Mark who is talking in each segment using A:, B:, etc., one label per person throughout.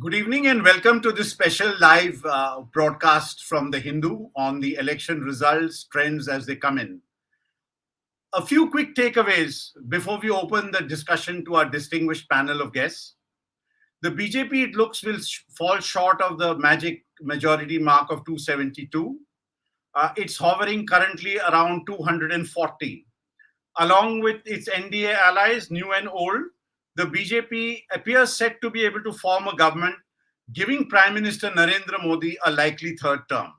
A: Good evening and welcome to this special live broadcast from The Hindu on the election results, trends as they come in. A few quick takeaways before we open the discussion to our distinguished panel of guests. The BJP, it looks, will fall short of the magic majority mark of 272. It's hovering currently around 240. Along with its NDA allies, new and old, the BJP appears set to be able to form a government, giving Prime Minister Narendra Modi a likely third term.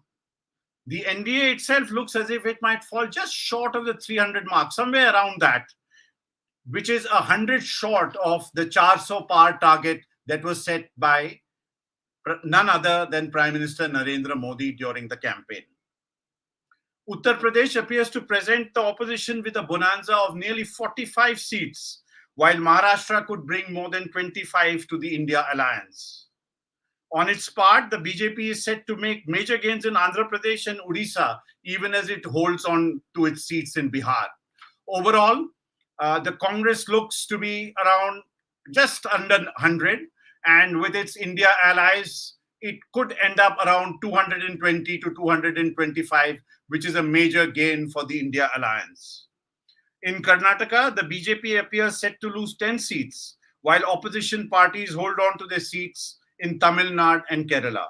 A: The NDA itself looks as if it might fall just short of the 300 mark, somewhere around that, which is 100 short of the 400 par target that was set by none other than Prime Minister Narendra Modi during the campaign. Uttar Pradesh appears to present the opposition with a bonanza of nearly 45 seats, while Maharashtra could bring more than 25 to the India alliance. On its part, the BJP is set to make major gains in Andhra Pradesh and Odisha, even as it holds on to its seats in Bihar. Overall, the Congress looks to be around just under 100, and with its India allies, it could end up around 220 to 225, which is a major gain for the India alliance. In Karnataka, the BJP appears set to lose 10 seats, while opposition parties hold on to their seats in Tamil Nadu and Kerala.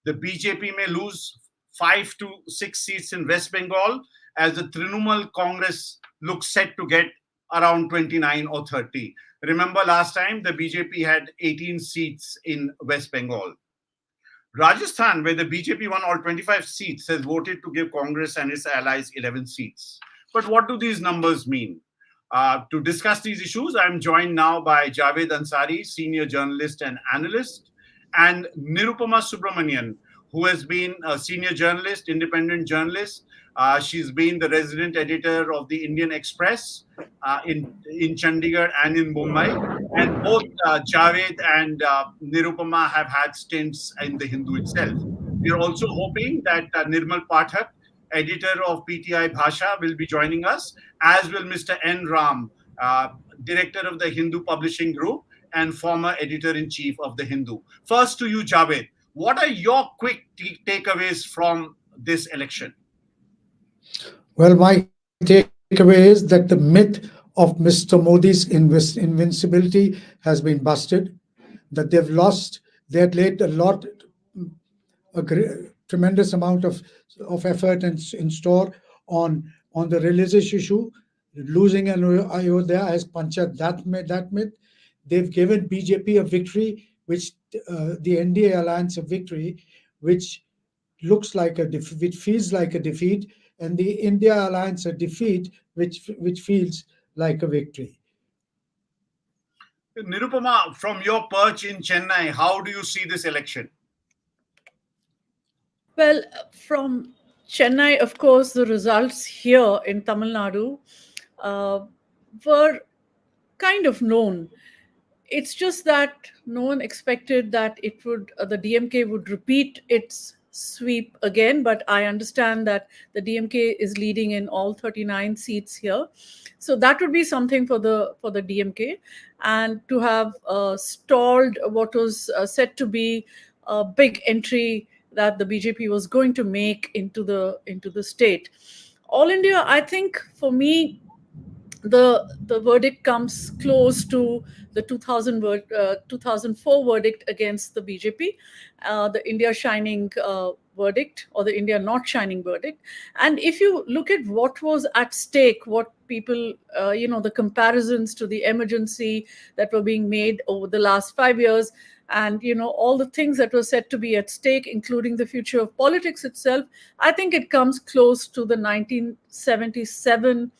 A: The BJP may lose 5 to 6 seats in West Bengal, as the Trinamool Congress looks set to get around 29 or 30. Remember last time the BJP had 18 seats in West Bengal. Rajasthan, where the BJP won all 25 seats, has voted to give Congress and its allies 11 seats. But what do these numbers mean? To discuss these issues, I'm joined now by Javed Ansari, senior journalist and analyst, and Nirupama Subramanian, who has been a senior journalist, independent journalist. She's been the resident editor of the Indian Express in Chandigarh and in Mumbai. And both Javed and Nirupama have had stints in the Hindu itself. We are also hoping that Nirmal Pathak, editor of PTI Bhasha, will be joining us, as will Mr. N. Ram, director of the Hindu Publishing Group and former editor-in-chief of the Hindu. First to you, Javed. What are your quick takeaways from this election?
B: Well, my takeaway is that the myth of Mr. Modi's invincibility has been busted, that they had laid a tremendous amount of effort in store on the religious issue. Losing an Ayodhya has punctured that myth. They've given BJP a victory, which the NDA alliance a victory, which looks like which feels like a defeat, and the India alliance a defeat, which feels like a victory.
A: Nirupama, from your perch in Chennai, how do you see this election?
C: Well, from Chennai, of course, the results here in Tamil Nadu were kind of known. It's just that no one expected that the DMK would repeat its sweep again, but I understand that the DMK is leading in all 39 seats here. So that would be something for the DMK, and to have stalled what was said to be a big entry that the BJP was going to make into the state. All India, I think for me, the verdict comes close to the 2004 verdict against the BJP, the India shining verdict, or the India not shining verdict. And if you look at what was at stake, what people, the comparisons to the emergency that were being made over the last 5 years, and all the things that were said to be at stake, including the future of politics itself, I think it comes close to the 1977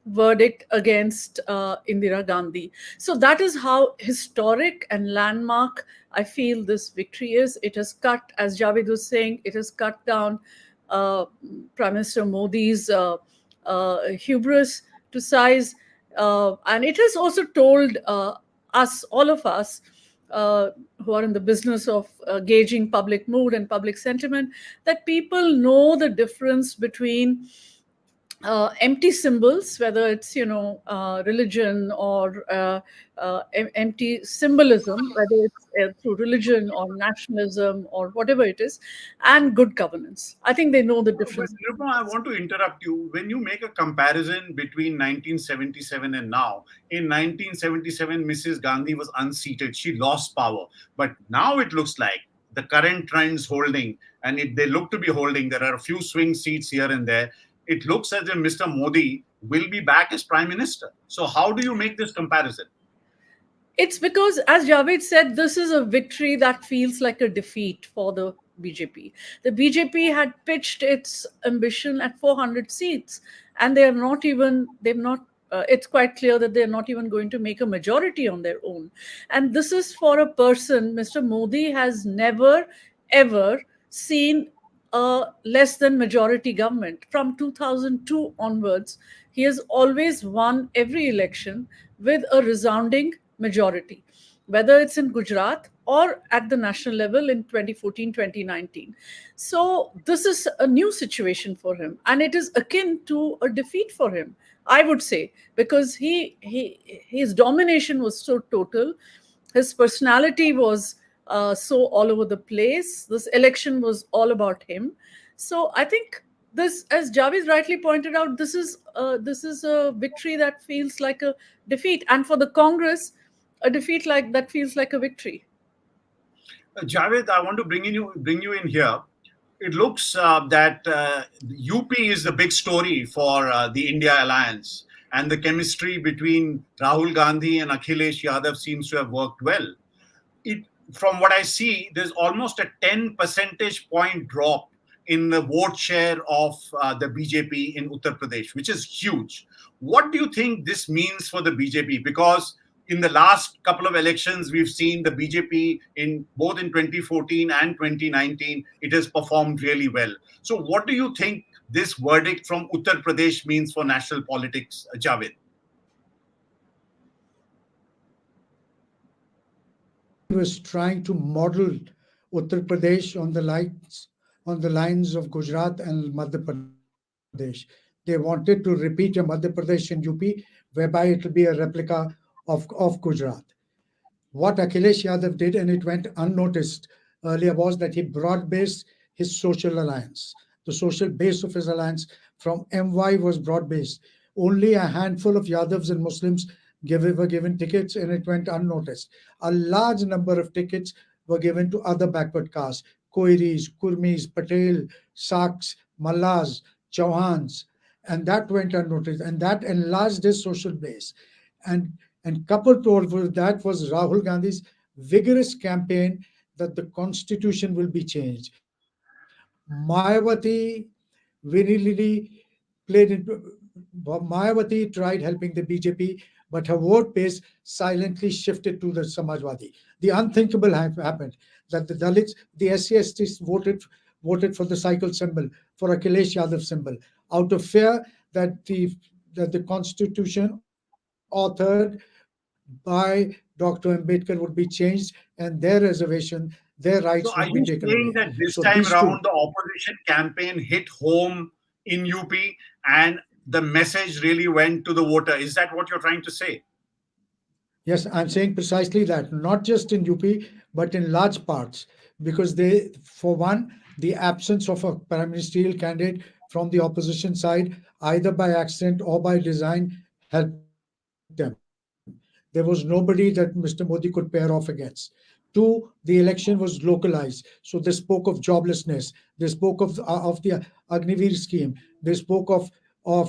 C: verdict against Indira Gandhi. So that is how historic and landmark I feel this victory is. It has cut, as Javed was saying, it has cut down Prime Minister Modi's hubris to size, and it has also told all of us who are in the business of gauging public mood and public sentiment, that people know the difference between empty symbols, whether it's religion or empty symbolism, whether it's through religion or nationalism or whatever it is, and good governance. I think they know the
A: But
C: difference.
A: Nirupama, I want to interrupt you. When you make a comparison between 1977 and now, in 1977, Mrs. Gandhi was unseated. She lost power. But now it looks like the current trends holding, and they look to be holding. There are a few swing seats here and there. It looks as if Mr. Modi will be back as Prime Minister. So, how do you make this comparison?
C: It's because, as Javed said, this is a victory that feels like a defeat for the BJP. The BJP had pitched its ambition at 400 seats, and they've not, it's quite clear that they're not even going to make a majority on their own. And this is for a person, Mr. Modi has never, ever seen a less than majority government. From 2002 onwards, he has always won every election with a resounding majority, whether it's in Gujarat or at the national level in 2014, 2019. So, this is a new situation for him, and it is akin to a defeat for him, I would say, because his domination was so total, his personality was so all over the place. This election was all about him. So I think this, as Javed rightly pointed out, this is a victory that feels like a defeat, and for the Congress, a defeat like that feels like a victory.
A: Javed, I want to bring you in here. It looks that UP is the big story for the India alliance, and the chemistry between Rahul Gandhi and Akhilesh Yadav seems to have worked well. It, from what I see, there's almost a 10 percentage point drop in the vote share of the BJP in Uttar Pradesh, which is huge. What do you think this means for the BJP? Because in the last couple of elections, we've seen the BJP in both in 2014 and 2019, it has performed really well. So, what do you think this verdict from Uttar Pradesh means for national politics, Javed?
B: Was trying to model Uttar Pradesh on the lines of Gujarat and Madhya Pradesh. They wanted to repeat a Madhya Pradesh and UP, whereby it will be a replica of Gujarat. What Akhilesh Yadav did, and it went unnoticed earlier, was that he broad based his social alliance. The social base of his alliance from MY was broad based. Only a handful of Yadavs and Muslims were given tickets, and it went unnoticed. A large number of tickets were given to other backward castes: Koiris, Kurmis, Patel, Saks, Mallas, Chauhans, and that went unnoticed, and that enlarged his social base. And coupled with that was Rahul Gandhi's vigorous campaign that the constitution will be changed. Mayawati virilely played in, Mayawati tried helping the BJP, but her vote base silently shifted to the Samajwadi. The unthinkable happened, that the Dalits, the SC/STs voted for the cycle symbol, for Akhilesh Yadav symbol, out of fear that the constitution authored by Dr. Ambedkar would be changed, and their reservation, their rights would be
A: So, are
B: taken
A: you
B: away.
A: saying that
B: So
A: this
B: these
A: time
B: two.
A: around the opposition campaign hit home in UP and the message really went to the voter? Is that what you're trying to say?
B: Yes, I'm saying precisely that, not just in UP, but in large parts, because they, for one, the absence of a prime ministerial candidate from the opposition side, either by accident or by design, helped them. There was nobody that Mr. Modi could pair off against. Two, the election was localized, so they spoke of joblessness, they spoke of the Agnivir scheme, they spoke of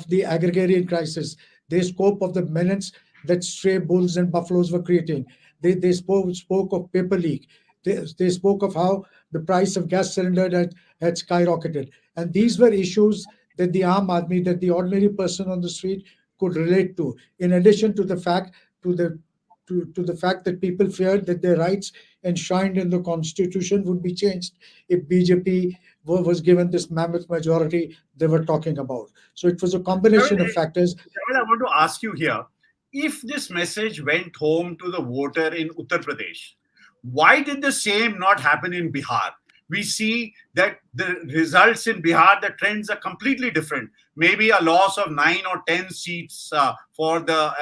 B: the agrarian crisis, they spoke of the menace that stray bulls and buffaloes were creating. They spoke of paper leak. They spoke of how the price of gas cylinder had skyrocketed. And these were issues that the Aam Aadmi, that the ordinary person on the street could relate to, in addition to the fact to the fact that people feared that their rights enshrined in the constitution would be changed if BJP was given this mammoth majority they were talking about. So it was a
A: Javed,
B: combination of factors.
A: Javed, I want to ask you here, if this message went home to the voter in Uttar Pradesh, why did the same not happen in Bihar? we see that the results in Bihar, the trends are completely different. Maybe a loss of 9 or 10 seats for the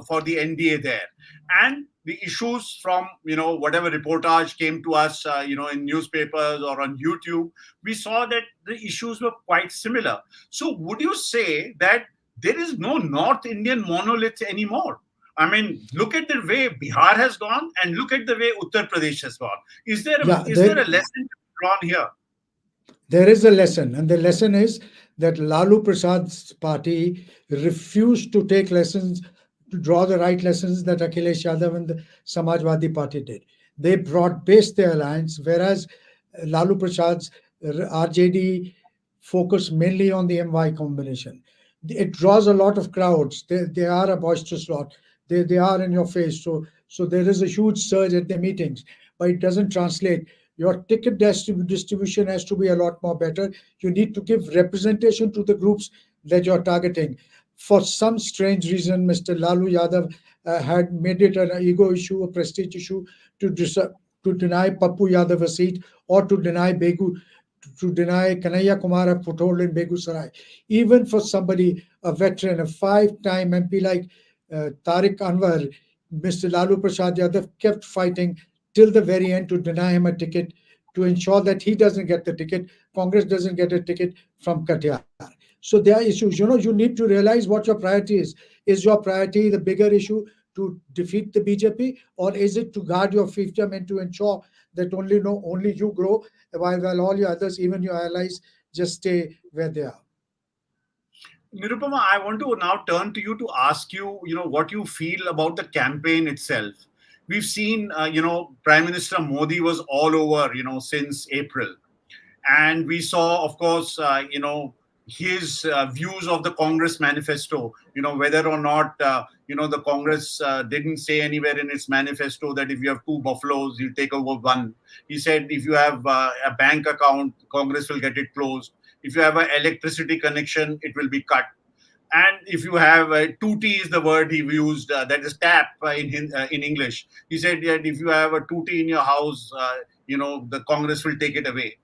A: NDA there, and the issues from whatever reportage came to us in newspapers or on YouTube, we saw that the issues were quite similar. So would you say that there is no North Indian monolith anymore? I mean, look at the way Bihar has gone and look at the way Uttar Pradesh has gone.
B: Yeah,
A: Is there a lesson to be drawn here?
B: there is a lesson, and the lesson is that Lalu Prasad's party refused to take lessons, to draw the right lessons that Akhilesh Yadav and the Samajwadi Party did. They broad-based their alliance, whereas Lalu Prasad's RJD focused mainly on the MY combination. It draws a lot of crowds. They are a boisterous lot. They are in your face. So there is a huge surge at the meetings, but it doesn't translate. Your ticket distribution has to be a lot more better. You need to give representation to the groups that you're targeting. For some strange reason, Mr. Lalu Yadav had made it an ego issue, a prestige issue, to deny Pappu Yadav a seat, or to deny Kanhaiya Kumar a foothold in Begusarai. Even for somebody, a veteran, a five-time MP like Tariq Anwar, Mr. Lalu Prasad Yadav kept fighting till the very end to deny him a ticket, to ensure that he doesn't get the ticket, Congress doesn't get a ticket from Katyar. So there are issues. You need to realize what your priority is. Is your priority the bigger issue to defeat the BJP, or is it to guard your fiefdom and to ensure that only you grow while all your others, even your allies, just stay where they are?
A: Nirupama, I want to now turn to you to ask you, what you feel about the campaign itself. We've seen, Prime Minister Modi was all over, since April. And we saw, of course, his views of the Congress manifesto, whether or not, the Congress didn't say anywhere in its manifesto that if you have two buffaloes, you take over one. He said if you have a bank account, Congress will get it closed. If you have an electricity connection, it will be cut. And if you have 2T is the word he used, that is tap in English. He said that if you have a 2T in your house, the Congress will take it away.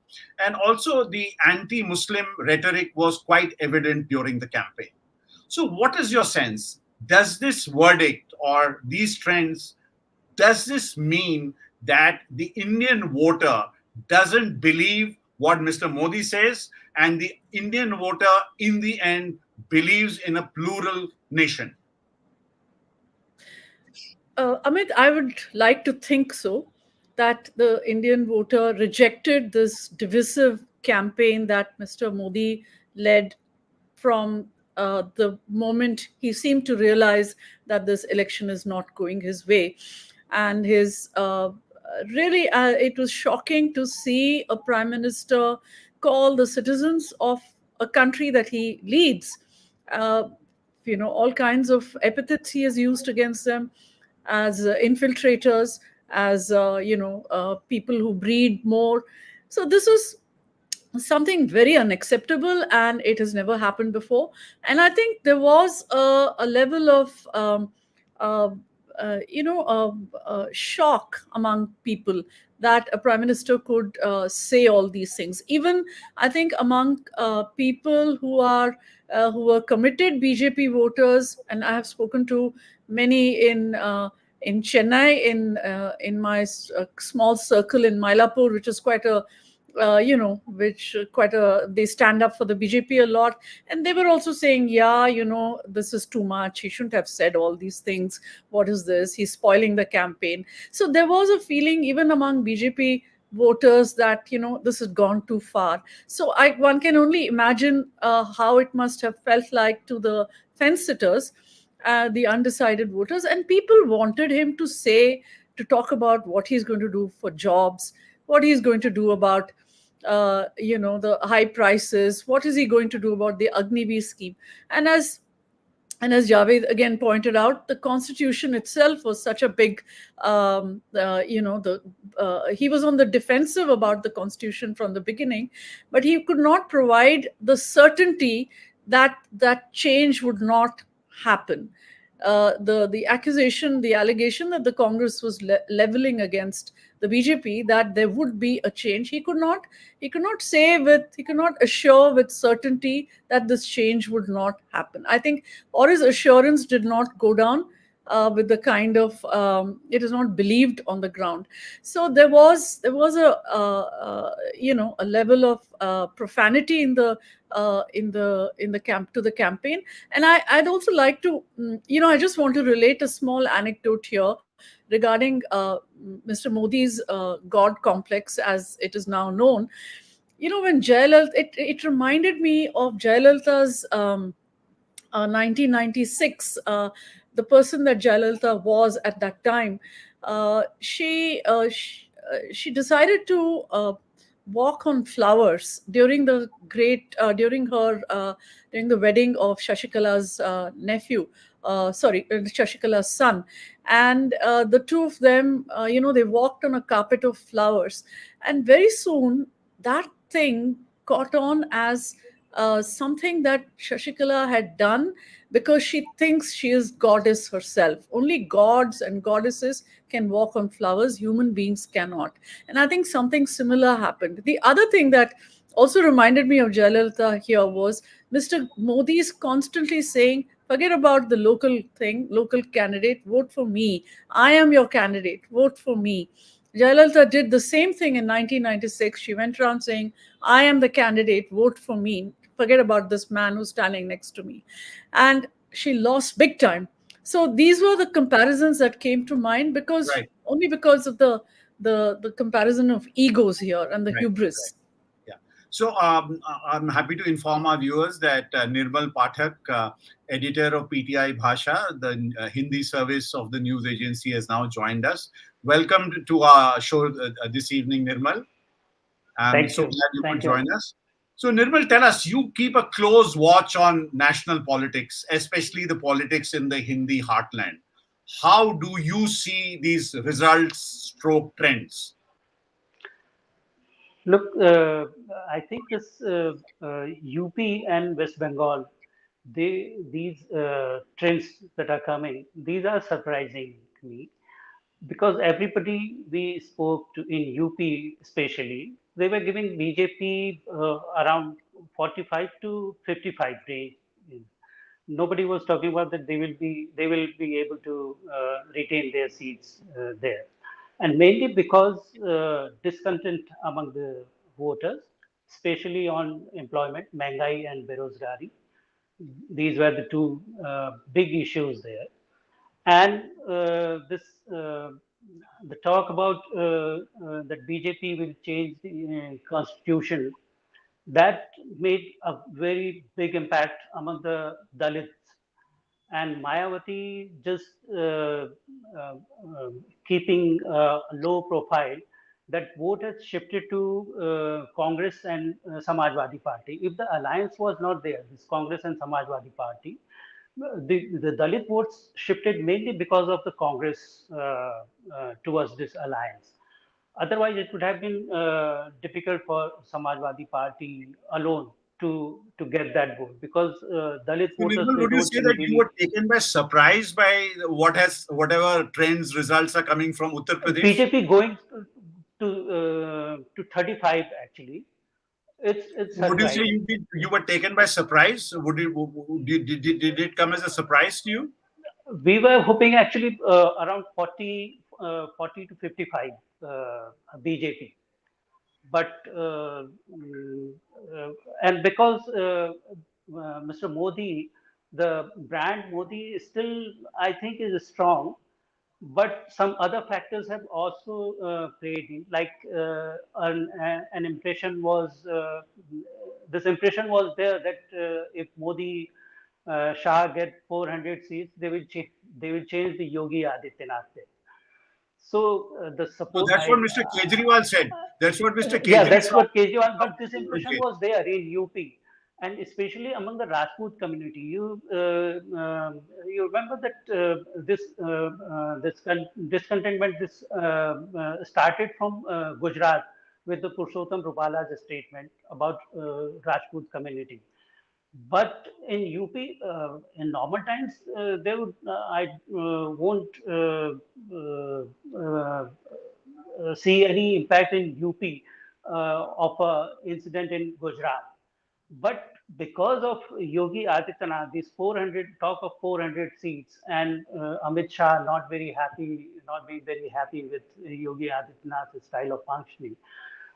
A: And also the anti-Muslim rhetoric was quite evident during the campaign. So what is your sense? Does this verdict or these trends, does this mean that the Indian voter doesn't believe what Mr. Modi says, and the Indian voter in the end believes in a plural nation?
C: Amit, I would like to think so, that the Indian voter rejected this divisive campaign that Mr. Modi led from the moment he seemed to realize that this election is not going his way. And it was shocking to see a prime minister call the citizens of a country that he leads, uh, all kinds of epithets he has used against them, as infiltrators, as people who breed more. So this is something very unacceptable, and it has never happened before. And I think there was a level of uh, shock among people that a prime minister could say all these things. Even I think among people who were committed BJP voters, and I have spoken to many in Chennai, in my small circle in Mylapore, which is quite a they stand up for the BJP a lot. And they were also saying, yeah, this is too much. He shouldn't have said all these things. What is this? He's spoiling the campaign. So there was a feeling even among BJP voters that, this has gone too far. So one can only imagine how it must have felt like to the fence sitters, the undecided voters. And people wanted him to talk about what he's going to do for jobs, what he's going to do about the high prices, what is he going to do about the Agniveer scheme. And as Javed again pointed out, the constitution itself was such a big, he was on the defensive about the constitution from the beginning, but he could not provide the certainty that change would not happen. the accusation, the allegation that the Congress was leveling against the BJP, that there would be a change. He could not assure with certainty that this change would not happen. I think, or his assurance did not go down with the kind of it is not believed on the ground. So there was a level of profanity in the camp to the campaign. And I'd also like to I just want to relate a small anecdote here regarding Mr. Modi's God complex, as it is now known. When Jayalalitha, it reminded me of Jayalalitha's 1996, the person that Jayalalitha was at that time. She decided to walk on flowers during during the wedding of Shashikala's nephew, Shashikala's son. And the two of them, they walked on a carpet of flowers, and very soon that thing caught on as something that Shashikala had done because she thinks she is goddess herself. Only gods and goddesses can walk on flowers, human beings cannot. And I think something similar happened. The other thing that also reminded me of Jayalalitha here was Mr. Modi's constantly saying, forget about the local thing, local candidate, vote for me. I am your candidate, vote for me. Jayalalitha did the same thing in 1996. She went around saying, I am the candidate, vote for me. Forget about this man who's standing next to me. And she lost big time. So these were the comparisons that came to mind, because
A: Right.
C: only because of the comparison of egos here and the
A: Right.
C: hubris.
A: Yeah. So I'm happy to inform our viewers that Nirmal Pathak, editor of PTI Bhasha, the Hindi service of the news agency, has now joined us. Welcome to our show this evening, Nirmal. I'm
D: Thank
A: so
D: you.
A: glad you
D: Thank
A: could
D: you.
A: join us. So, Nirmal, tell us, you keep a close watch on national politics, especially the politics in the Hindi heartland. How do you see these results stroke trends?
D: Look, I think this UP and West Bengal, these trends that are coming, these are surprising to me, because everybody we spoke to in UP especially, they were giving BJP around 45 to 55 range. Nobody was talking about that they will be able to retain their seats there, and mainly because discontent among the voters, especially on employment, Mangai and Berozgari. These were the two big issues there, and this the talk about that BJP will change the constitution, that made a very big impact among the Dalits, and Mayawati just keeping a low profile, that vote has shifted to Congress and Samajwadi Party. If the alliance was not there, this Congress and Samajwadi Party, the Dalit votes shifted mainly because of the Congress towards this alliance. Otherwise, it would have been difficult for Samajwadi Party alone to get that vote, because Dalit
A: So,
D: voters,
A: Nirmal,
D: they
A: would you
D: don't
A: say that you
D: usually.
A: were taken by surprise by whatever trends results are coming from Uttar Pradesh?
D: BJP going to 35 actually. It's
A: Would you say
D: surprising.
A: you were taken by surprise? Did it come as a surprise to you?
D: We were hoping actually around 40 to 55 BJP, but and because Mr. Modi, the brand Modi is still, I think, is strong, but some other factors have also played in, like an impression was this impression was there that if Modi Shah get 400 seats, they will change the Yogi Adityanath there. So the
A: So
D: support,
A: that's what Mr. Kejriwal said. That's what Mr.
D: yeah, that's
A: Kejriwal.
D: what Kejriwal. But this impression
A: Okay.
D: was there in UP, and especially among the Rajput community. You remember that this discontentment started from Gujarat with the Purushottam Rupala's statement about Rajput community. But in UP, in normal times, they would I won't see any impact in UP of a incident in Gujarat. But because of Yogi Adityanath, these 400 talk of 400 seats, and Amit Shah not being very happy with Yogi Adityanath's style of functioning.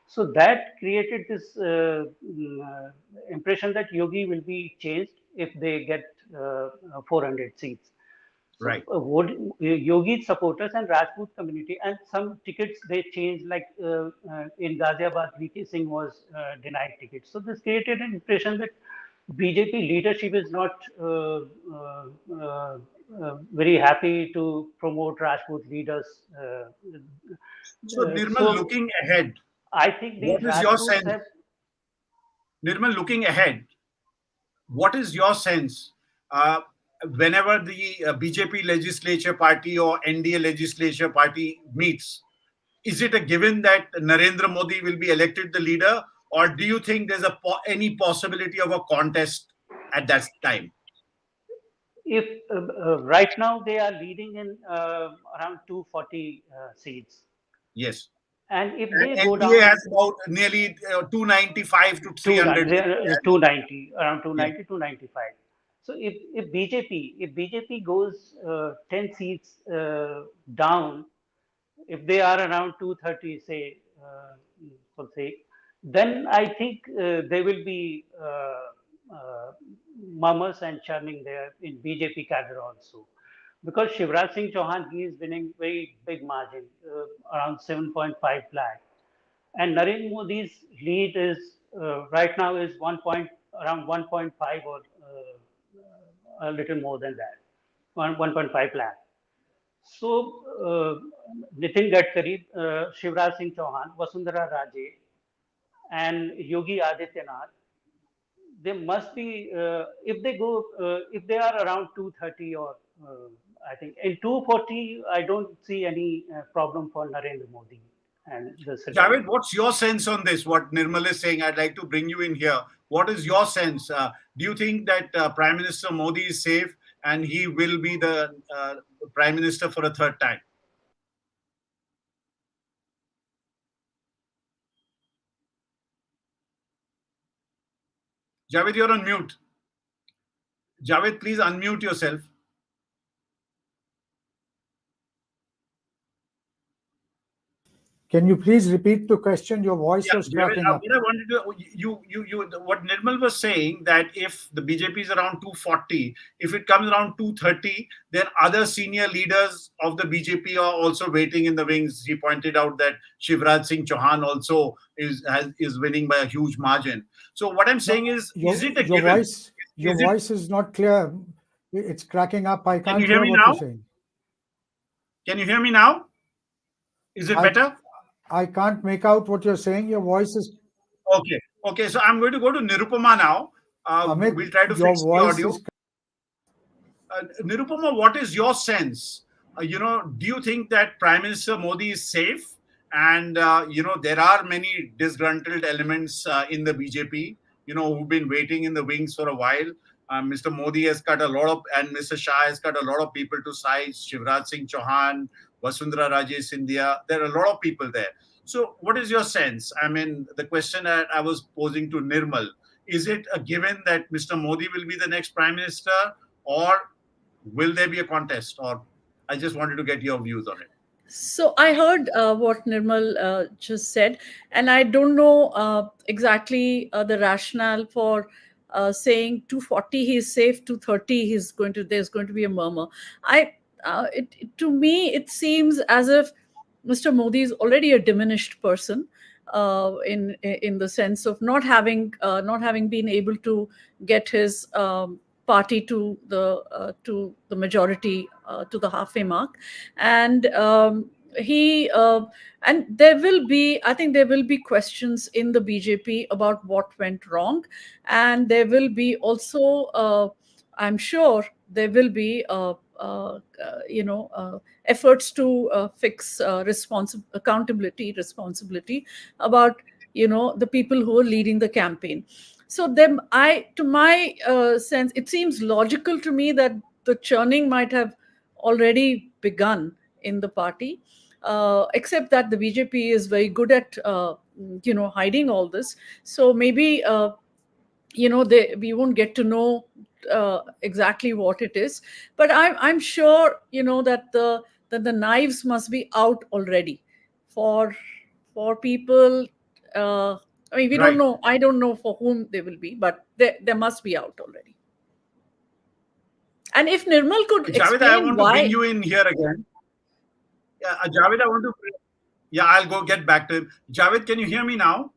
D: So that created this impression that Yogi will be changed if they get 400 seats. So
A: Right.
D: Yogi's supporters and Rajput community and some tickets they changed, like in Ghaziabad, VK Singh was denied tickets. So this created an impression that BJP leadership is not very happy to promote Rajput leaders.
A: So, Nirmal,
D: So
A: looking ahead,
D: I think
A: what
D: these
A: is your
D: Rajputs
A: sense?
D: have.
A: Nirmal, looking ahead, what is your sense? Whenever the BJP legislature party or NDA legislature party meets, is it a given that Narendra Modi will be elected the leader, or do you think there's any possibility of a contest at that time?
D: If right now they are leading in around 240 seats,
A: Yes.
D: and if
A: And
D: they go
A: NDA has
D: down
A: about nearly 295 to 300.
D: 290, around
A: Yeah.
D: 290 to 95. So if BJP goes 10 seats down, if they are around 230, say, for sake, then I think there will be murmurs and churning there in BJP cadre also. Because Shivraj Singh Chauhan, he is winning very big margin, around 7.5 lakh. And Narendra Modi's lead is right now is around 1.5 or a little more than that, 1.5 lakh. So, Nitin Gadkari, Shivraj Singh Chauhan, Vasundhara Raje, and Yogi Adityanath, they must be, if they are around 230 or I think in 240, I don't see any problem for Narendra Modi and the
A: Javed,
D: citizens.
A: what's your sense on this? What Nirmal is saying, I'd like to bring you in here. What is your sense? Do you think that Prime Minister Modi is safe and he will be the Prime Minister for a third time? Javed, you're on mute. Javed, please unmute yourself.
B: Can you please repeat the question? Your voice
A: Yeah,
B: was
A: Javed,
B: cracking up.
A: what I wanted to, what Nirmal was saying, that if the BJP is around 240, if it comes around 230, then other senior leaders of the BJP are also waiting in the wings. He pointed out that Shivraj Singh Chauhan also is winning by a huge margin. So what I'm saying
B: No,
A: is it a
B: your
A: given?
B: your
A: Is it?
B: voice is not clear. It's cracking up. I
A: Can you
B: can't
A: hear
B: hear
A: me
B: what you're
A: now?
B: saying.
A: Can you hear me now? Is it
B: I
A: better?
B: I can't make out what you're saying. Your voice is
A: Okay. Okay. So I'm going to go to Nirupama now.
B: Amit.
A: We'll try to
B: Your
A: fix the
B: voice
A: audio.
B: is
A: Nirupama, what is your sense? Do you think that Prime Minister Modi is safe? And there are many disgruntled elements in the BJP, who've been waiting in the wings for a while. Mr. Modi has cut a lot of, and Mr. Shah has cut a lot of people to size. Shivraj Singh Chauhan, Vasundhara Raje Scindia. There are a lot of people there. So, what is your sense? I mean, the question that I was posing to Nirmal, is it a given that Mr. Modi will be the next Prime Minister, or will there be a contest? Or I just wanted to get your views on it.
C: So I heard what Nirmal just said, and I don't know exactly the rationale for saying 240 he's safe, 230 there's going to be a murmur. To me it seems as if Mr. Modi is already a diminished person, in the sense of not having been able to get his party to the majority, to the halfway mark, and he and there will be, I think there will be questions in the BJP about what went wrong, and there will be also, I'm sure there will be efforts to fix responsibility about the people who are leading the campaign. So them, to my sense, it seems logical to me that the churning might have already begun in the party, except that the BJP is very good at hiding all this. So maybe we won't get to know exactly what it is, but I'm sure that the knives must be out already for people. I mean, we don't
A: Right.
C: know. I don't know for whom they will be, but they must be out already. And if Nirmal could
A: Javed, I
C: explain
A: want to bring
C: why.
A: you in here again. Yeah, Javed, I want to. Yeah, I'll go get back to him. Javed, can you hear me now?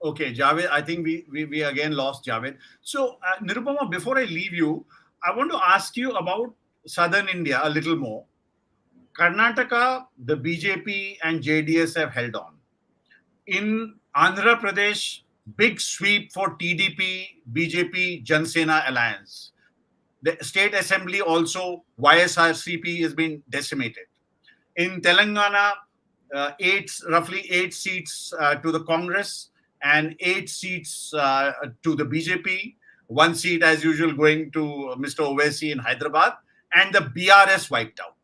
A: Okay, Javed, I think we again lost Javed. So, Nirupama, before I leave you, I want to ask you about southern India a little more. Karnataka, the BJP and JDS have held on. In Andhra Pradesh, big sweep for TDP, BJP, Jansena alliance. The state assembly also, YSRCP has been decimated. In Telangana, roughly eight seats to the Congress and eight seats to the BJP. One seat, as usual, going to Mr. Owaisi in Hyderabad, and the BRS wiped out.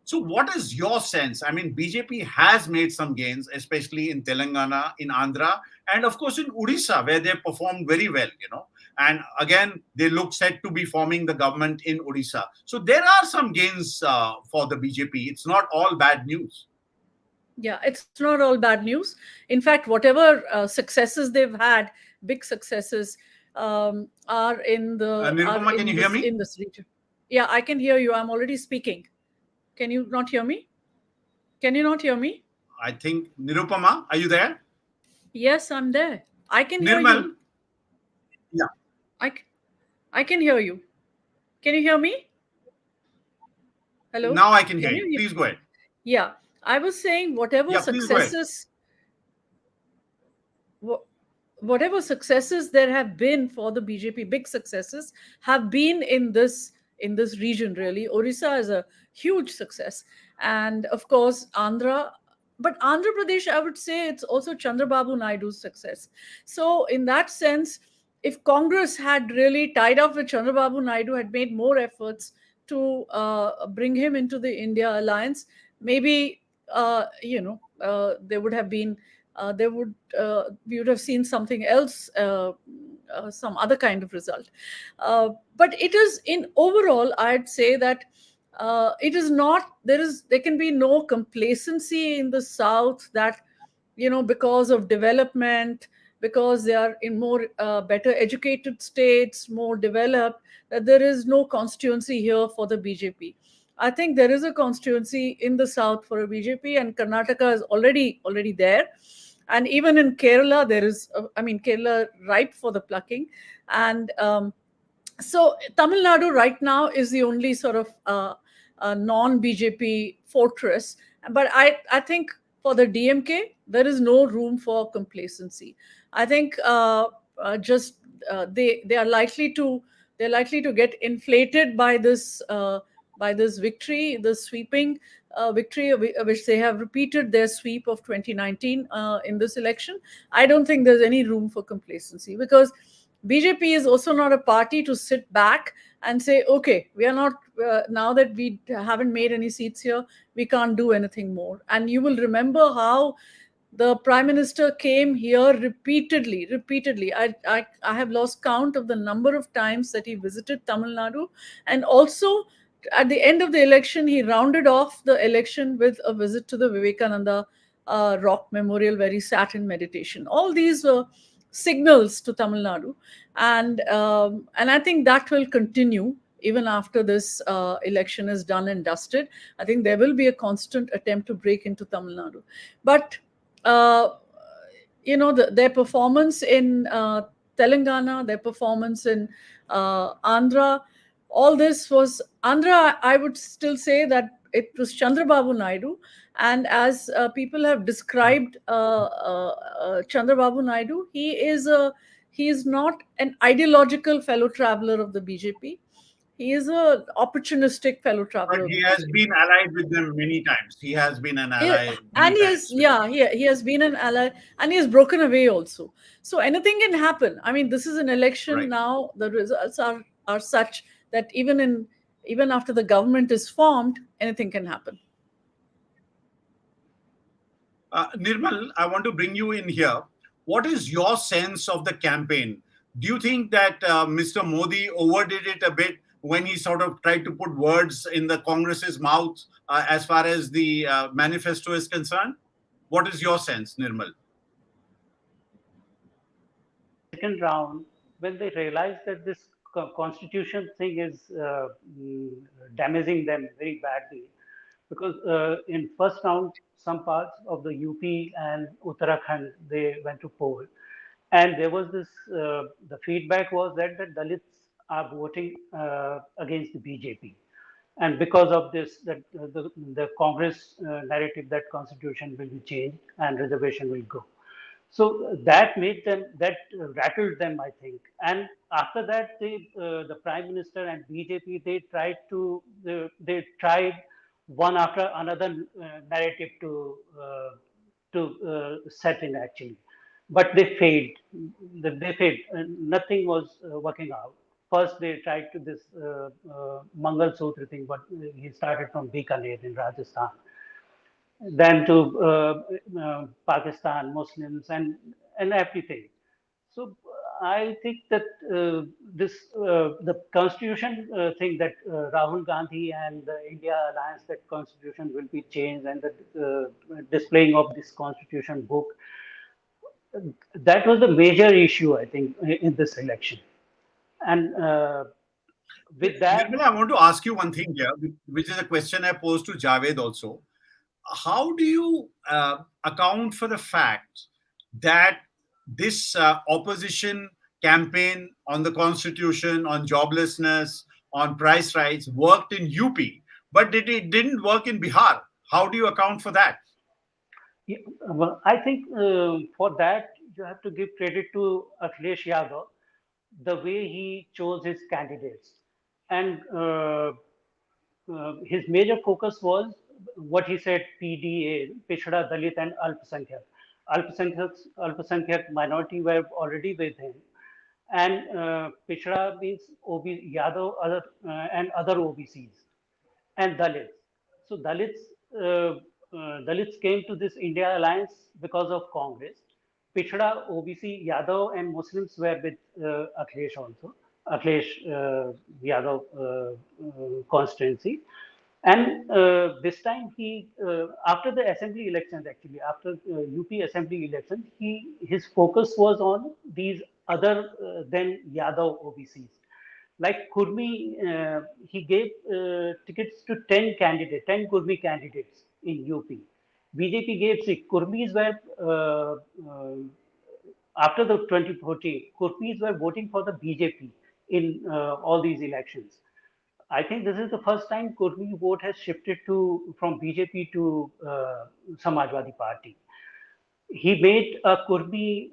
A: So, what is your sense? I mean, BJP has made some gains, especially in Telangana, in Andhra, and of course in Odisha, where they performed very well, And again, they look set to be forming the government in Odisha. So, there are some gains for the BJP. It's not all bad news.
C: Yeah, it's not all bad news. In fact, whatever successes they've had, big successes, are
A: Nirupama, can you hear me?
C: in this region. Yeah, I can hear you. I'm already speaking. Can you not hear me? Can you not hear me?
A: I think, Nirupama, are you there?
C: Yes, I'm there. I can hear
A: Nirmal?
C: you.
A: Yeah.
C: I can hear you. Can you hear me? Hello?
A: Now I can hear
C: Can
A: you.
C: you hear?
A: Please go ahead.
C: Yeah, I was saying
A: Yeah, please go ahead.
C: Whatever successes there have been for the BJP, big successes have been in this region. Really, Orissa is a huge success, and of course Andhra. But Andhra Pradesh, I would say, it's also Chandrababu Naidu's success. So in that sense, if Congress had really tied up with Chandrababu Naidu, had made more efforts to bring him into the India alliance, maybe there would have been there would we would have seen something else, some other kind of result. But it is, in overall, I'd say that it is not, there can be no complacency in the South that, because of development, because they are in more better educated states, more developed, that there is no constituency here for the BJP. I think there is a constituency in the South for a BJP, and Karnataka is already there. And even in Kerala, there is, Kerala ripe for the plucking. And so Tamil Nadu right now is the only sort of non-BJP fortress. But I think for the DMK, there is no room for complacency. I think just they are likely to get inflated by this victory, the sweeping victory, which they have repeated their sweep of 2019 in this election. I don't think there's any room for complacency, because BJP is also not a party to sit back and say, okay, we are not, now that we haven't made any seats here, we can't do anything more. And you will remember how the Prime Minister came here repeatedly. I have lost count of the number of times that he visited Tamil Nadu. And also, at the end of the election, he rounded off the election with a visit to the Vivekananda Rock Memorial, where he sat in meditation. All these were signals to Tamil Nadu, and I think that will continue even after this election is done and dusted. I think there will be a constant attempt to break into Tamil Nadu, but uh, their performance in Telangana, their performance in Andhra, all this was Andhra. I would still say that it was Chandrababu Naidu, and as people have described Chandrababu Naidu, he is not an ideological fellow traveler of the BJP. He is a opportunistic fellow
A: But
C: traveler.
A: he has been allied with them many times. He has been an ally
C: And
A: many times with them.
C: he has been an ally, and he has broken away also. So anything can happen. I mean, this is an election
A: Right.
C: now. The results are such that even after the government is formed, anything can happen.
A: Nirmal, I want to bring you in here. What is your sense of the campaign? Do you think that Mr. Modi overdid it a bit when he sort of tried to put words in the Congress's mouth as far as the manifesto is concerned? What is your sense, Nirmal?
D: Second round, when they realized that this constitution thing is damaging them very badly, because in first round, some parts of the UP and Uttarakhand, they went to poll. And there was this, the feedback was that the Dalits are voting against the BJP. And because of this, that the Congress narrative that constitution will be changed and reservation will go. So that made them, that rattled them, I think. And after that, the prime minister and BJP, they tried one after another narrative to set in actually, but they failed. They failed. Nothing was working out. First, they tried to this Mangal Sutra thing, but he started from Bikaner in Rajasthan, then to Pakistan, Muslims, and everything. So I think that the constitution thing that Rahul Gandhi and the India Alliance, that constitution will be changed, and the displaying of this constitution book, that was the major issue I think in this election. And with that,
A: Nirmal, I want to ask you one thing here, which is a question I posed to Javed also. How do you account for the fact that this opposition campaign on the constitution, on joblessness, on price rise worked in UP, but it didn't work in Bihar? How do you account for that?
D: yeah, well, I think for that you have to give credit to Akhilesh Yadav, the way he chose his candidates. And his major focus was what he said: PDA, Pichhada, Dalit, and Alpasankhyak. Alpasankhyak minority were already with him, and Pichhada means Yadav, and other OBCs, and Dalits. So Dalits came to this India alliance because of Congress. Pichhada, OBC, Yadav, and Muslims were with Akhilesh also. Akhilesh Yadav constituency. And this time after the assembly elections, actually, after UP assembly elections, his focus was on these other than Yadav OBCs. Like Kurmi, he gave tickets to 10 candidates, 10 Kurmi candidates in UP. BJP gave 6. Kurmis were, after the 2014, Kurmis were voting for the BJP in all these elections. I think this is the first time Kurmi vote has shifted from BJP to Samajwadi Party. He made a Kurmi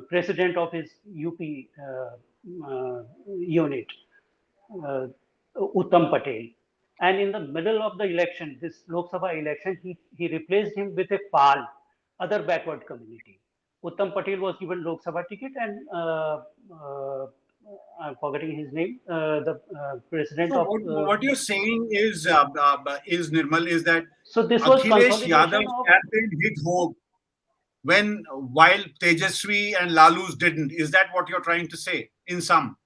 D: president of his UP unit, uh, Uttam Patel. And in the middle of the election, this Lok Sabha election, he replaced him with a PAL, other backward community. Uttam Patel was given Lok Sabha ticket, and I'm forgetting his name, the president
A: So
D: of.
A: what you're saying is Nirmal, is that
D: So this was
A: Akhilesh
D: consolidation
A: Yadav's
D: of.
A: campaign hit home when while Tejaswi and Lalu's didn't. Is that what you're trying to say? In sum,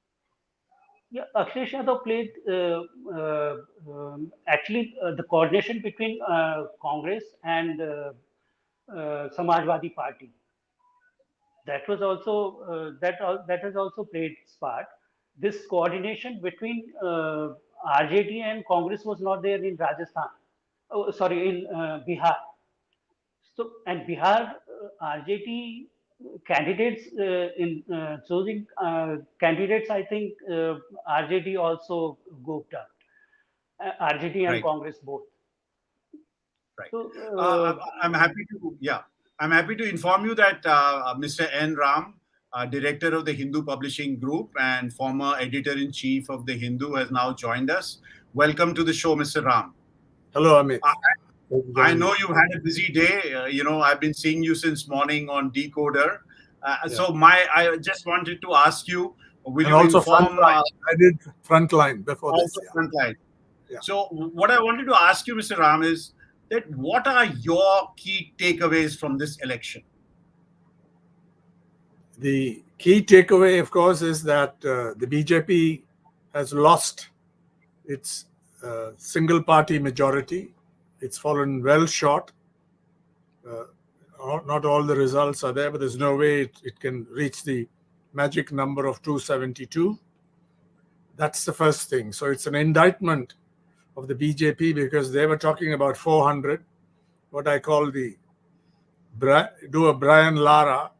D: Yeah, Akhilesh Yadav played actually the coordination between Congress and Samajwadi Party. That was also that has also played its part. This coordination between RJD and Congress was not there in Rajasthan. Oh, sorry, in Bihar. So and Bihar RJD candidates in choosing candidates, I think RJD also gooped up. RJD and
A: right,
D: Congress both.
A: right.
D: So
A: I'm happy to, yeah, I'm happy to inform you that Mr. N. Ram, director of the Hindu Publishing Group and former editor-in-chief of the Hindu, has now joined us. Welcome to the show, Mr. Ram.
E: Hello, Amit.
A: I know you've had a busy day. I've been seeing you since morning on Decoder. So I just wanted to ask you, will you
E: also
A: inform...
E: Frontline. I did Frontline before
A: also
E: this.
A: Frontline.
E: Yeah.
A: So what I wanted to ask you, Mr. Ram, is that what are your key takeaways from this election?
E: The key takeaway, of course, is that the BJP has lost its single-party majority. It's fallen well short. Not all the results are there, but there's no way it can reach the magic number of 272. That's the first thing. So it's an indictment of the BJP because they were talking about 400, what I call do a Brian Lara,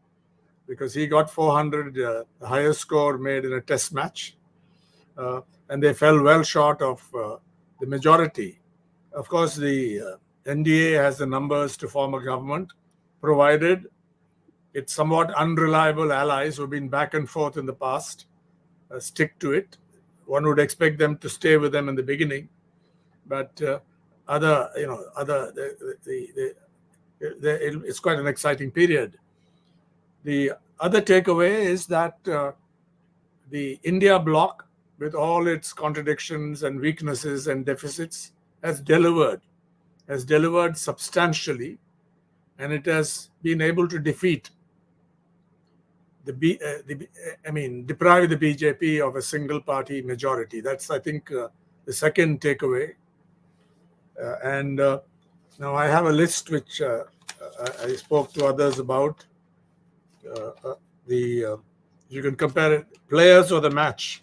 E: because he got 400, the highest score made in a test match. And they fell well short of the majority. Of course, the NDA has the numbers to form a government, provided its somewhat unreliable allies who've been back and forth in the past stick to it. One would expect them to stay with them in the beginning, but it's quite an exciting period. The other takeaway is that the India bloc, with all its contradictions and weaknesses and deficits, has delivered substantially, and it has been able to defeat deprive the BJP of a single-party majority. That's, I think, the second takeaway. Now I have a list which I spoke to others about. You can compare it, players or the match.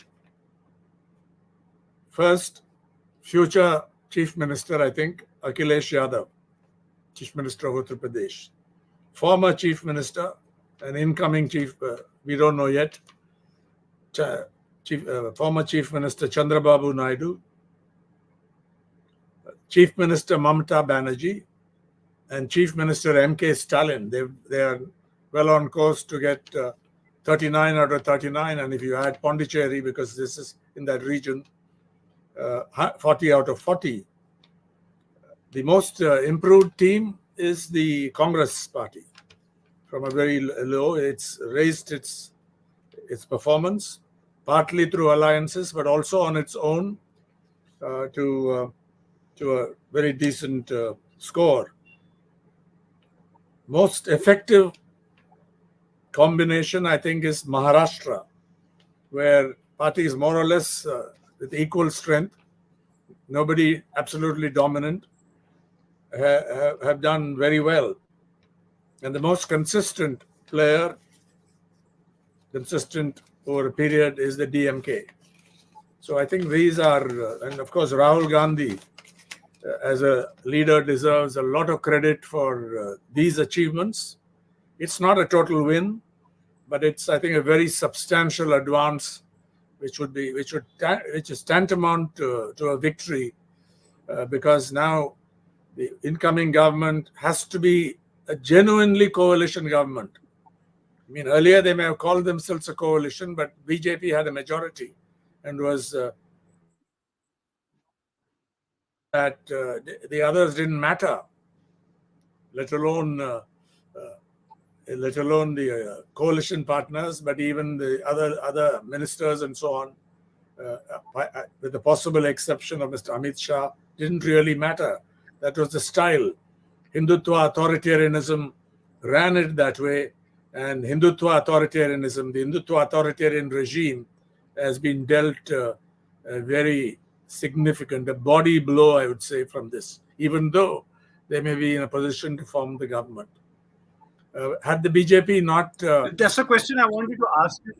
E: First, future Chief Minister, I think, Akhilesh Yadav, Chief Minister of Uttar Pradesh. Former Chief Minister, an incoming Chief, we don't know yet, former Chief Minister Chandrababu Naidu, Chief Minister Mamata Banerjee, and Chief Minister M.K. Stalin. They are well on course to get 39 out of 39, and if you add Pondicherry, because this is in that region, 40 out of 40. The most improved team is the Congress party. From a very low, it's raised its performance, partly through alliances, but also on its own to a very decent score. Most effective combination, I think, is Maharashtra, where parties more or less with equal strength, nobody absolutely dominant, have done very well. And the most consistent player, consistent over a period, is the DMK. So I think these are, and of course Rahul Gandhi as a leader deserves a lot of credit for these achievements. It's not a total win, but it's, I think, a very substantial advance, which is tantamount to a victory, because now the incoming government has to be a genuinely coalition government. I mean, earlier they may have called themselves a coalition, but BJP had a majority and was that the others didn't matter, let alone the coalition partners, but even the other ministers and so on, with the possible exception of Mr. Amit Shah, didn't really matter. That was the style. Hindutva authoritarianism ran it that way, and Hindutva authoritarianism, the Hindutva authoritarian regime, has been dealt a very significant, a body blow, I would say, from this, even though they may be in a position to form the government. Had the BJP not...
A: That's a question I wanted to ask you.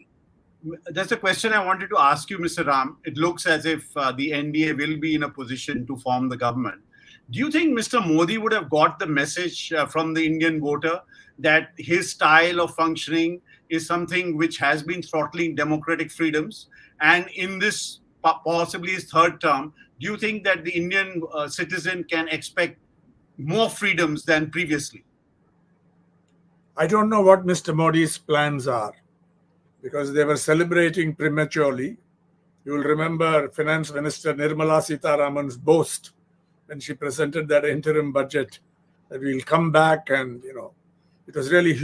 A: That's a question I wanted to ask you, Mr. Ram. It looks as if the NDA will be in a position to form the government. Do you think Mr. Modi would have got the message from the Indian voter that his style of functioning is something which has been throttling democratic freedoms? And in this possibly his third term, do you think that the Indian citizen can expect more freedoms than previously?
E: I don't know what Mr. Modi's plans are. because they were celebrating prematurely. You will remember Finance Minister Nirmala Sitharaman's boast when she presented that interim budget that we'll come back, and it was really a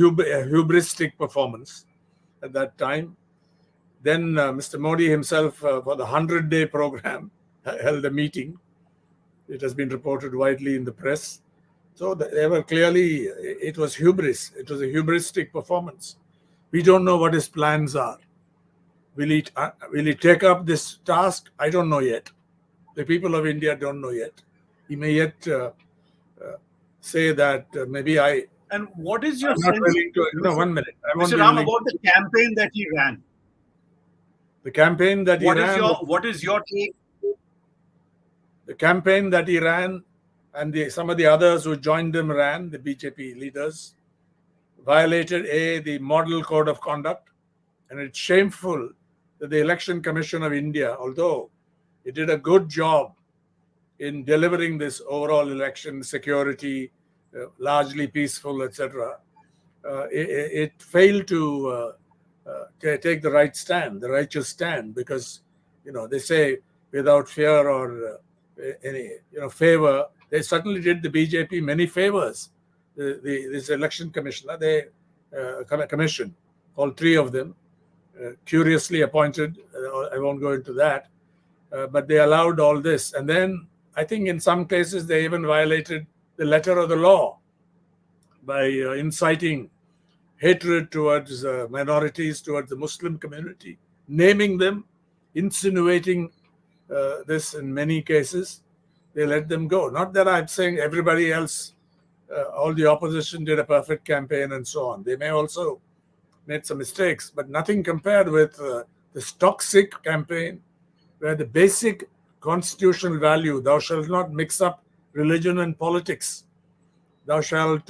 E: hubristic performance at that time. Then Mr. Modi himself, for the 100-day program, held a meeting. It has been reported widely in the press. So they were clearly, it was hubris. It was a hubristic performance. We don't know what his plans are. Will he take up this task? I don't know yet. The people of India don't know yet. He may yet say that maybe I.
A: And what is your
E: I'm not
A: sense?
E: willing to. No, 1 minute.
A: Mr. Ram, about the campaign that he ran.
E: The campaign that he ran.
A: What is your take?
E: The campaign that he ran, and some of the others who joined him ran, the BJP leaders, violated the model code of conduct, and it's shameful that the Election Commission of India, although it did a good job in delivering this overall election security, largely peaceful, etc., it failed to take the right stand, the righteous stand, because they say without fear or any favor. They certainly did the BJP many favors. This election commissioner, commission, all three of them, curiously appointed. I won't go into that, but they allowed all this. And then I think in some cases they even violated the letter of the law by inciting hatred towards minorities, towards the Muslim community, naming them, insinuating this in many cases. They let them go. Not that I'm saying everybody else, all the opposition did a perfect campaign and so on. They may also made some mistakes, but nothing compared with this toxic campaign where the basic constitutional value, thou shalt not mix up religion and politics. Thou shalt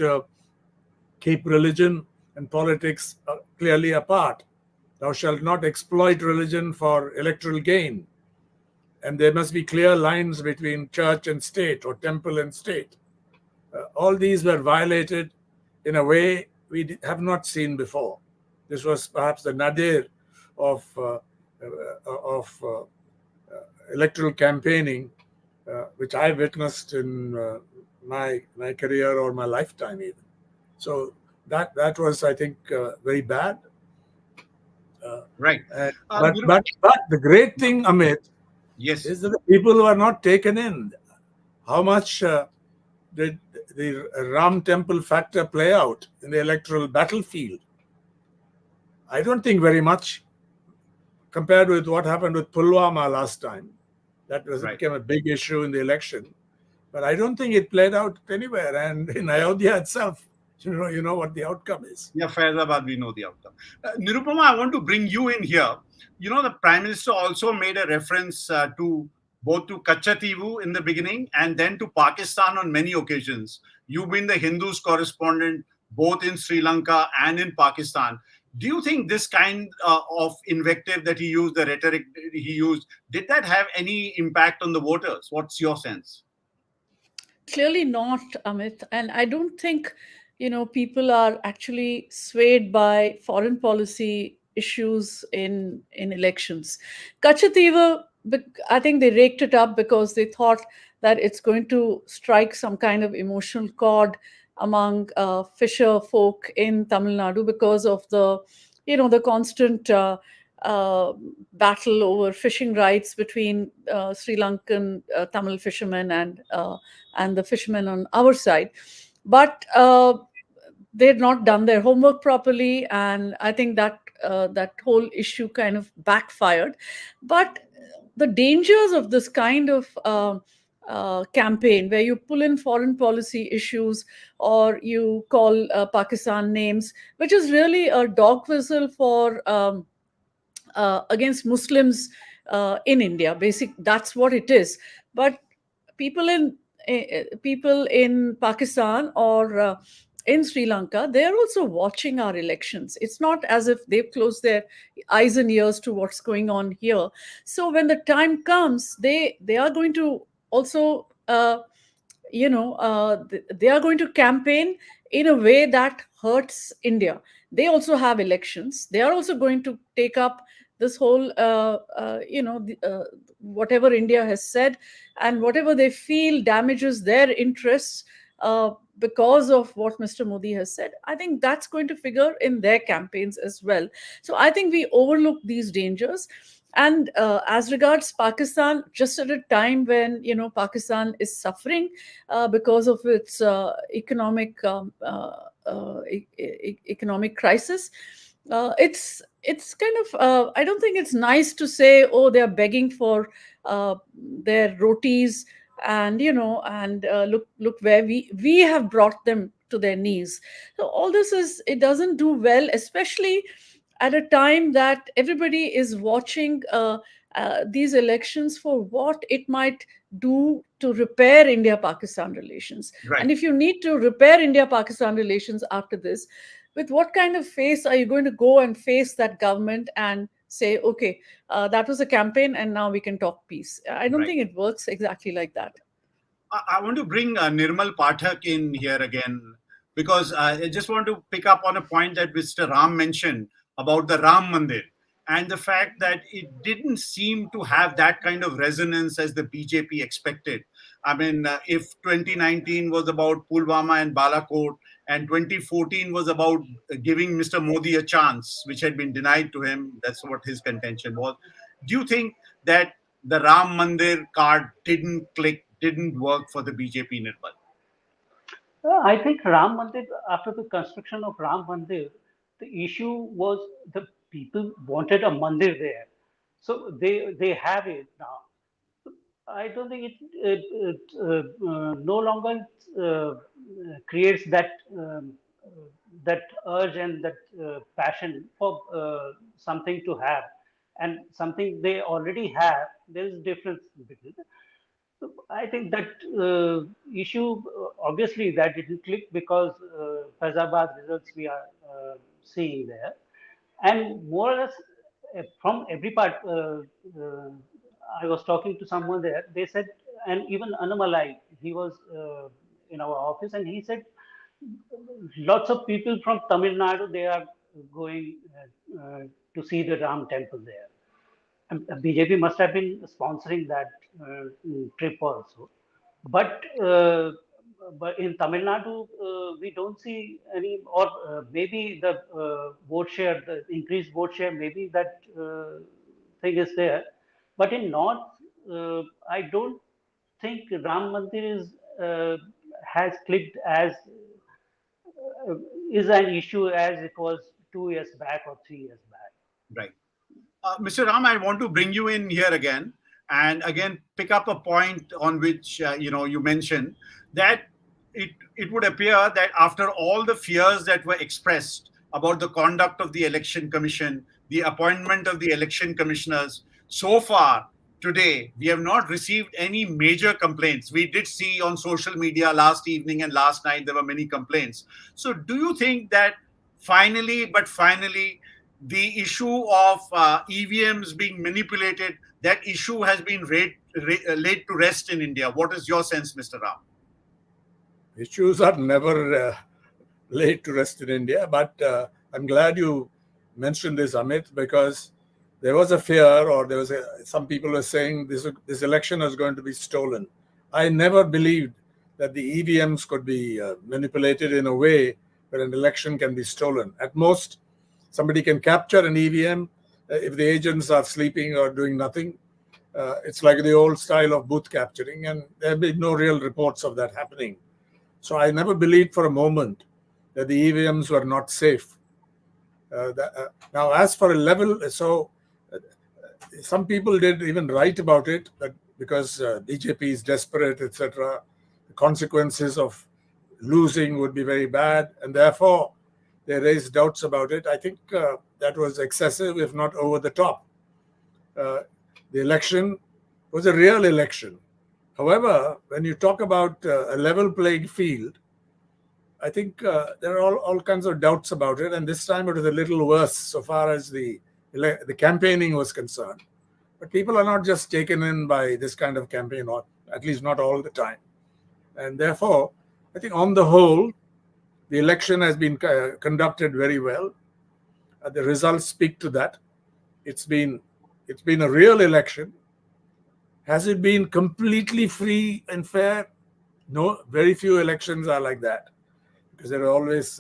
E: keep religion and politics clearly apart. Thou shalt not exploit religion for electoral gain. And there must be clear lines between church and state or temple and state. All these were violated in a way we have not seen before. This was perhaps the nadir of electoral campaigning, which I witnessed in my career or my lifetime even. So that was, I think, very bad.
A: Right.
E: But the great thing, Amit,
A: yes,
E: is that the people who are not taken in. How much did the Ram Temple factor play out in the electoral battlefield? I don't think very much compared with what happened with Pulwama last time. That became a big issue in the election. But I don't think it played out anywhere. And in Ayodhya itself, you know what the outcome is.
A: Yeah, Faizabad, we know the outcome. Nirupama, I want to bring you in here. The Prime Minister also made a reference to both to Kachativu in the beginning and then to Pakistan on many occasions. You've been the Hindus correspondent both in Sri Lanka and in Pakistan. Do you think this kind of invective that he used, the rhetoric he used, did that have any impact on the voters? What's your sense?
C: Clearly not, Amit. And I don't think, people are actually swayed by foreign policy issues in elections. Kachativu, I think they raked it up because they thought that it's going to strike some kind of emotional chord among fisher folk in Tamil Nadu because of the constant battle over fishing rights between Sri Lankan Tamil fishermen and the fishermen on our side. But they've not done their homework properly, and I think that that whole issue kind of backfired. But the dangers of this kind of campaign where you pull in foreign policy issues or you call Pakistan names, which is really a dog whistle for against Muslims in India. That's what it is. But people in Pakistan or in Sri Lanka, they're also watching our elections. It's not as if they've closed their eyes and ears to what's going on here. So when the time comes, they are going to also, they are going to campaign in a way that hurts India. they also have elections. They are also going to take up this whole, whatever India has said, and whatever they feel damages their interests because of what Mr. Modi has said. I think that's going to figure in their campaigns as well. So I think we overlook these dangers. And as regards Pakistan, just at a time when Pakistan is suffering because of its economic crisis, it's kind of I don't think it's nice to say, oh, they're begging for their rotis, and look where we have brought them to their knees. So all this it doesn't do well, especially at a time that everybody is watching these elections for what it might do to repair India-Pakistan relations.
A: Right.
C: And if you need to repair India-Pakistan relations after this, with what kind of face are you going to go and face that government and say, okay, that was a campaign and now we can talk peace? I don't
A: Right.
C: think it works exactly like that.
A: I want to bring Nirmal Pathak in here again, because I just want to pick up on a point that Mr. Ram mentioned about the Ram Mandir and the fact that it didn't seem to have that kind of resonance as the BJP expected. I mean, if 2019 was about Pulwama and Balakot, and 2014 was about giving Mr. Modi a chance, which had been denied to him, that's what his contention was. Do you think that the Ram Mandir card didn't click, didn't work for the BJP, Nirmal?
D: I think Ram Mandir, after the construction of Ram Mandir, the issue was the people wanted a mandir there. So they have it now. I don't think it no longer creates that urge and that passion for something to have, and something they already have. There is difference between. So I think that issue, obviously, that didn't click because Faizabad results we are seeing there, and more or less from every part. I was talking to someone there. They said, and even Anamalai, he was in our office, and he said, lots of people from Tamil Nadu, they are going to see the Ram temple there. BJP must have been sponsoring that trip also. But in Tamil Nadu, we don't see any, or maybe the vote share, the increased vote share, maybe that thing is there. But in North, I don't think Ram Mandir has clicked as is an issue as it was 2 years back or 3 years back.
A: Right. Mr. Ram, I want to bring you in here again and again pick up a point on which you mentioned that it would appear that after all the fears that were expressed about the conduct of the election commission, the appointment of the election commissioners, so far today we have not received any major complaints. We did see on social media last evening and last night there were many complaints. So do you think that finally the issue of EVMs being manipulated, that issue has been laid to rest in India? What is your sense, Mr. Ram?
E: Issues are never laid to rest in India, but I'm glad you mentioned this, Amit, because there was a fear, or some people were saying this election is going to be stolen. I never believed that the EVMs could be manipulated in a way where an election can be stolen. At most, somebody can capture an EVM if the agents are sleeping or doing nothing. It's like the old style of booth capturing, and there have been no real reports of that happening. So I never believed for a moment that the EVMs were not safe. Now, as for a level, some people did even write about it, that because BJP is desperate, etc., the consequences of losing would be very bad, and therefore they raised doubts about it. I think that was excessive, if not over the top. The election was a real election. However, when you talk about a level playing field, I think there are all kinds of doubts about it, and this time it was a little worse so far as the campaigning was concerned. But people are not just taken in by this kind of campaign, or at least not all the time. And therefore, I think on the whole, the election has been conducted very well. The results speak to that. It's been a real election. Has it been completely free and fair? No, very few elections are like that, because there are always,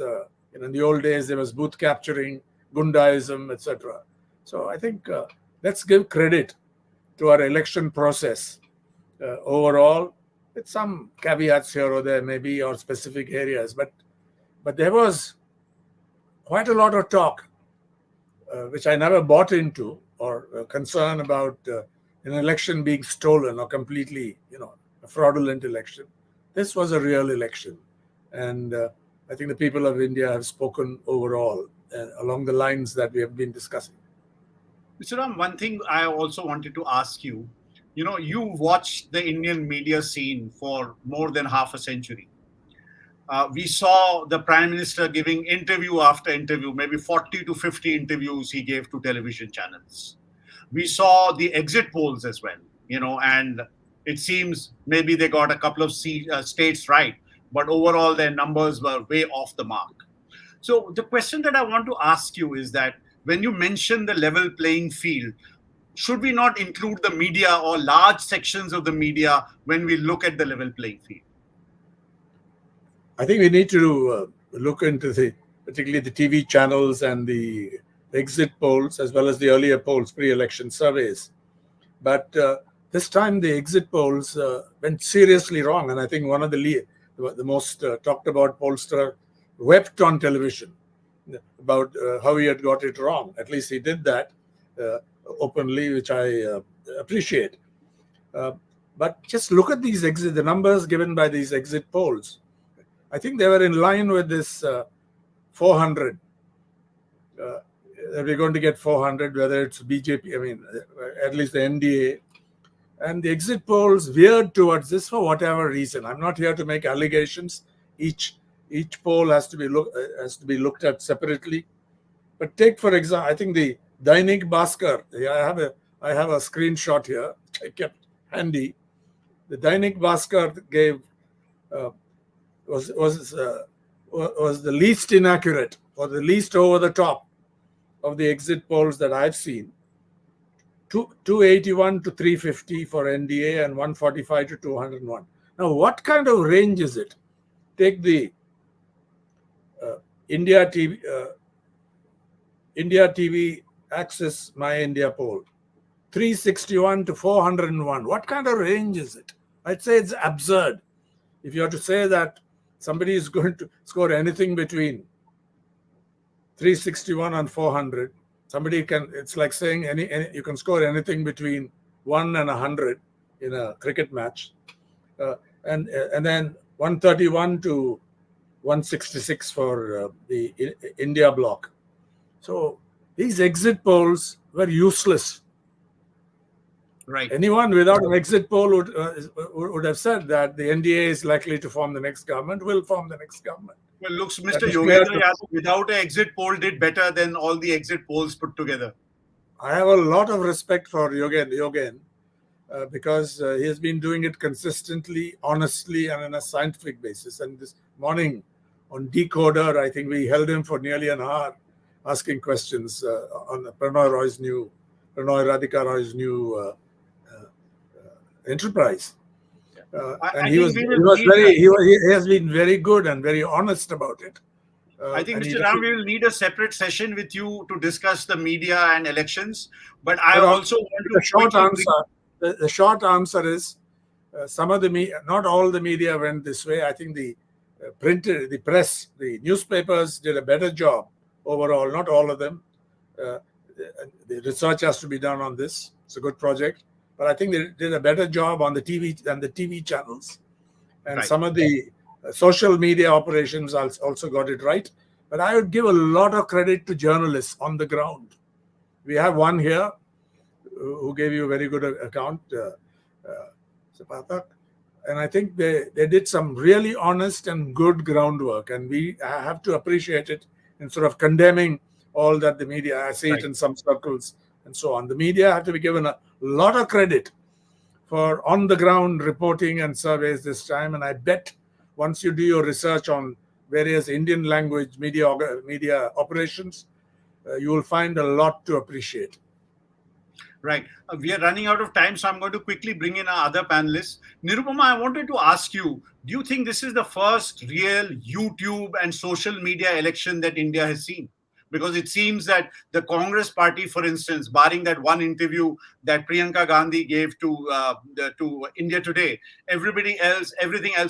E: in the old days, there was booth capturing, gundaism, etc. So I think let's give credit to our election process overall, with some caveats here or there, maybe, or specific areas. But there was quite a lot of talk, which I never bought into, or concern about an election being stolen or completely, a fraudulent election. This was a real election. And I think the people of India have spoken overall along the lines that we have been discussing.
A: Mr. Ram, one thing I also wanted to ask you, you watched the Indian media scene for more than half a century. We saw the Prime Minister giving interview after interview, maybe 40 to 50 interviews he gave to television channels. We saw the exit polls as well, and it seems maybe they got a couple of states right, but overall their numbers were way off the mark. So the question that I want to ask you is that when you mention the level playing field, should we not include the media or large sections of the media when we look at the level playing field?
E: I think we need to look into particularly the TV channels and the exit polls, as well as the earlier polls, pre-election surveys. But this time the exit polls went seriously wrong. And I think one of the most talked about pollster wept on television about how he had got it wrong. At least he did that openly, which I appreciate. But just look at the numbers given by these exit polls. I think they were in line with this 400. We're going to get 400, whether it's BJP, at least the NDA. And the exit polls veered towards this for whatever reason. I'm not here to make allegations. Each poll has to be looked at separately. But take, for example, I think the Dainik Bhaskar. I have a screenshot here, which I kept handy. The Dainik Bhaskar gave was the least inaccurate or the least over the top of the exit polls that I've seen. 281 to 350 for NDA and 145 to 201. Now, what kind of range is it? Take the India TV Access My India poll, 361 to 401. What kind of range is it? I'd say it's absurd. If you have to say that somebody is going to score anything between 361 and 400, it's like saying you can score anything between 1 and 100 in a cricket match, and then 131 to 166 for the India bloc. So these exit polls were useless.
A: Right.
E: Anyone without an exit poll would have said that the NDA is likely to form the next government, will form the next government.
A: Well, looks Mr. Yogendra Yadav without an exit poll did better than all the exit polls put together.
E: I have a lot of respect for Yogen because he has been doing it consistently, honestly, and on a scientific basis. And this morning on Decoder, I think we held him for nearly an hour asking questions on Prannoy Radhika Roy's new enterprise. And he has been very good and very honest about it.
A: I think, Mr. Ram, we will need a separate session with you to discuss the media and elections. But I also want to...
E: The short answer is some of the media, not all the media went this way. I think the press, the newspapers did a better job overall, not all of them. The research has to be done on this. It's a good project. But I think they did a better job on the TV than the TV channels. And some of the social media operations also got it right. But I would give a lot of credit to journalists on the ground. We have one here who gave you a very good account, Pathak. And I think they did some really honest and good groundwork. And we have to appreciate it instead of condemning all that the media, I see it in some circles and so on. The media have to be given a lot of credit for on-the-ground reporting and surveys this time. And I bet once you do your research on various Indian language media operations, you will find a lot to appreciate.
A: Right. We are running out of time, so I'm going to quickly bring in our other panelists. Nirupama, I wanted to ask you, do you think this is the first real YouTube and social media election that India has seen? Because it seems that the Congress party, for instance, barring that one interview that Priyanka Gandhi gave to India Today, everything else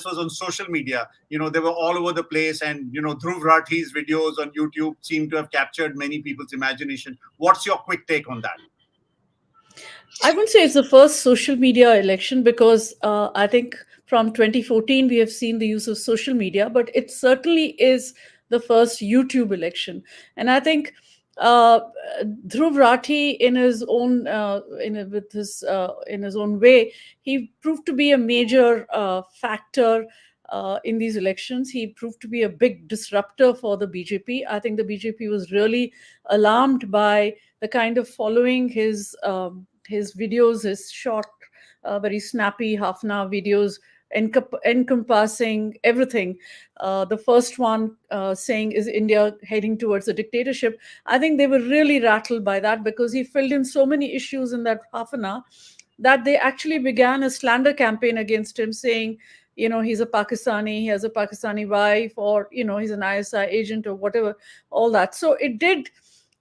A: was on social media. They were all over the place, and Dhruv Rathi's videos on YouTube seem to have captured many people's imagination. What's your quick take on that?
C: I wouldn't say it's the first social media election because I think from 2014 we have seen the use of social media, but it certainly is the first YouTube election. And I think Dhruv Rathi, in his own in his own way, he proved to be a major factor in these elections. He proved to be a big disruptor for the BJP. I think the BJP was really alarmed by the kind of following his videos, his short, very snappy half-an-hour videos encompassing everything. The first one saying, is India heading towards a dictatorship? I think they were really rattled by that because he filled in so many issues in that half an hour that they actually began a slander campaign against him, saying, he's a Pakistani, he has a Pakistani wife, or, he's an ISI agent or whatever, all that. So it did,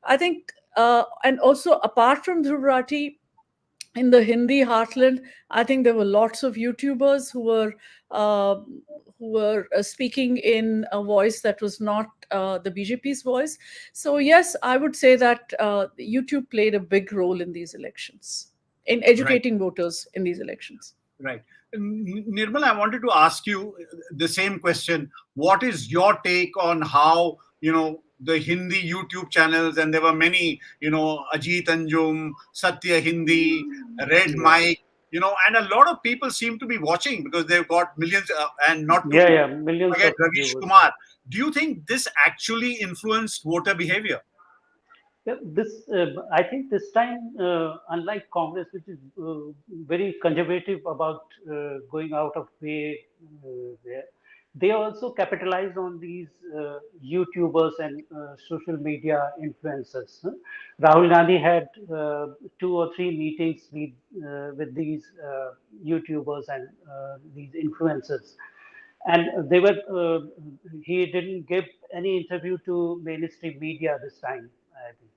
C: I think, and also apart from Dhruv Rathi, in the Hindi heartland, I think there were lots of YouTubers who were speaking in a voice that was not the BJP's voice. So yes, I would say that YouTube played a big role in these elections, in educating voters in these elections.
A: Right. Nirmal, I wanted to ask you the same question. What is your take on how, the Hindi YouTube channels, and there were many, Ajit Anjum, Satya Hindi, Red Mike, and a lot of people seem to be watching because they've got millions, and not to
D: millions
A: forget
D: of
A: Ravish
D: viewers.
A: Kumar. Do you think this actually influenced voter behavior?
D: Yeah, I think this time, unlike Congress, which is very conservative about going out of way there, they also capitalize on these YouTubers and social media influencers. Rahul Gandhi had 2 or 3 meetings with these YouTubers and these influencers, and he didn't give any interview to mainstream media this time, I think.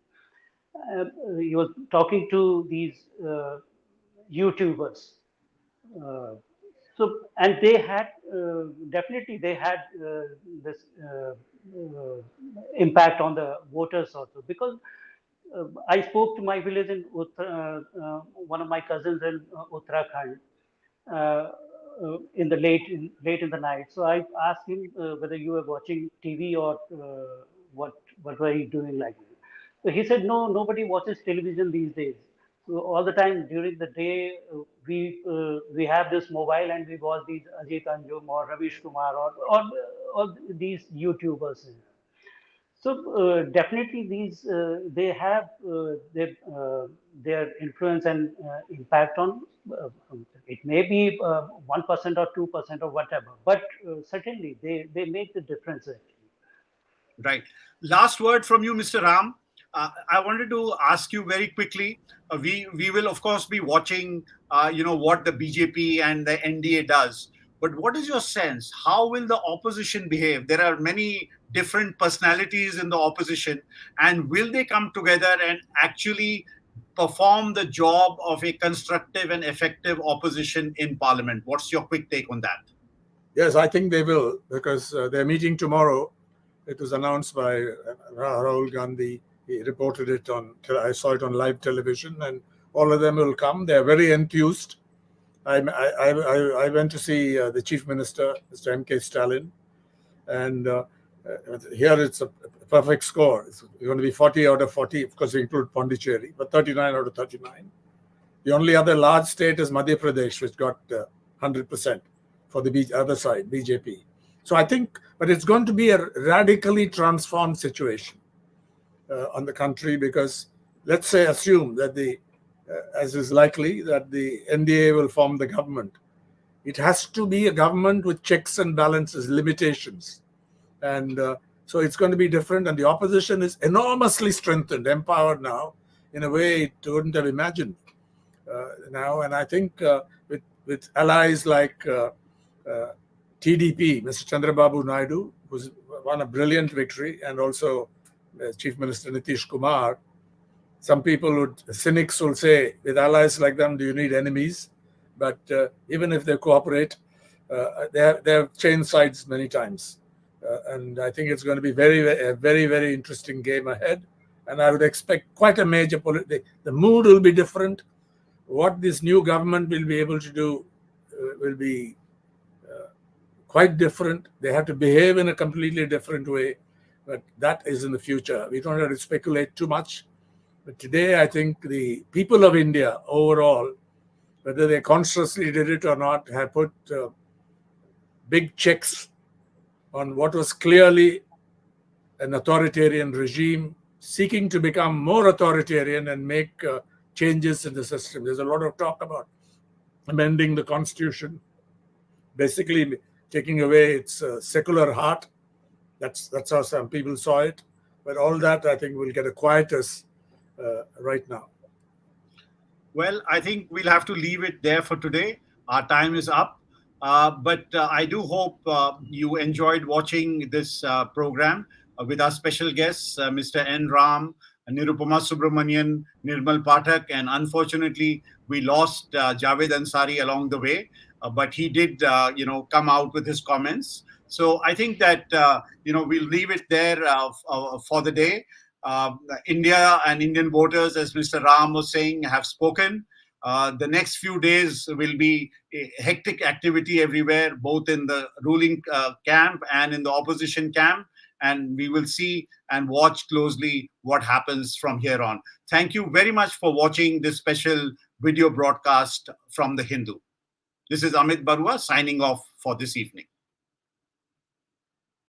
D: He was talking to these YouTubers. And they had definitely they had this impact on the voters also, because I spoke to my village in one of my cousins in Uttarakhand in the late in the night. So I asked him whether you were watching TV or what were you doing like that. So he said, no, nobody watches television these days. So all the time during the day, we have this mobile and we watch these Ajit Anjum or Ravish Kumar or these YouTubers. So definitely these they have their influence and impact on. It may be 1% or 2% or whatever, but certainly they make the difference actually.
A: Right. Last word from you, Mr. Ram. I wanted to ask you very quickly. We will of course be watching, what the BJP and the NDA does. But what is your sense? How will the opposition behave? There are many different personalities in the opposition, and will they come together and actually perform the job of a constructive and effective opposition in Parliament? What's your quick take on that?
E: Yes, I think they will, because they're meeting tomorrow. It was announced by Rahul Gandhi. He reported it I saw it on live television, and all of them will come. They're very enthused. I went to see the Chief Minister, Mr. M.K. Stalin, and here it's a perfect score. It's going to be 40 out of 40, of course, we include Pondicherry, but 39 out of 39. The only other large state is Madhya Pradesh, which got 100% for the other side, BJP. So I think, but it's going to be a radically transformed situation on the country, because let's say, assume that as is likely, that the NDA will form the government. It has to be a government with checks and balances, limitations. And So it's going to be different, and the opposition is enormously strengthened, empowered now in a way it wouldn't have imagined now. And I think with allies like TDP, Mr. Chandrababu Naidu, who's won a brilliant victory, and also Chief Minister Nitish Kumar, some people cynics will say, with allies like them, do you need enemies? But even if they cooperate, they have changed sides many times. And I think it's going to be a very, very interesting game ahead. And I would expect quite a major the mood will be different. What this new government will be able to do will be quite different. They have to behave in a completely different way. But that is in the future. We don't have to speculate too much. But today, I think the people of India overall, whether they consciously did it or not, have put big checks on what was clearly an authoritarian regime seeking to become more authoritarian and make changes in the system. There's a lot of talk about amending the constitution, basically taking away its secular heart. That's how some people saw it. But all that, I think, will get a quietus right now.
A: Well, I think we'll have to leave it there for today. Our time is up. But I do hope you enjoyed watching this program with our special guests, Mr. N. Ram, Nirupama Subramanian, Nirmal Pathak, and unfortunately, we lost Javed Ansari along the way. But he did, come out with his comments. So I think that, we'll leave it there for the day. India and Indian voters, as Mr. Ram was saying, have spoken. The next few days will be a hectic activity everywhere, both in the ruling camp and in the opposition camp. And we will see and watch closely what happens from here on. Thank you very much for watching this special video broadcast from the Hindu. This is Amit Baruah signing off for this evening.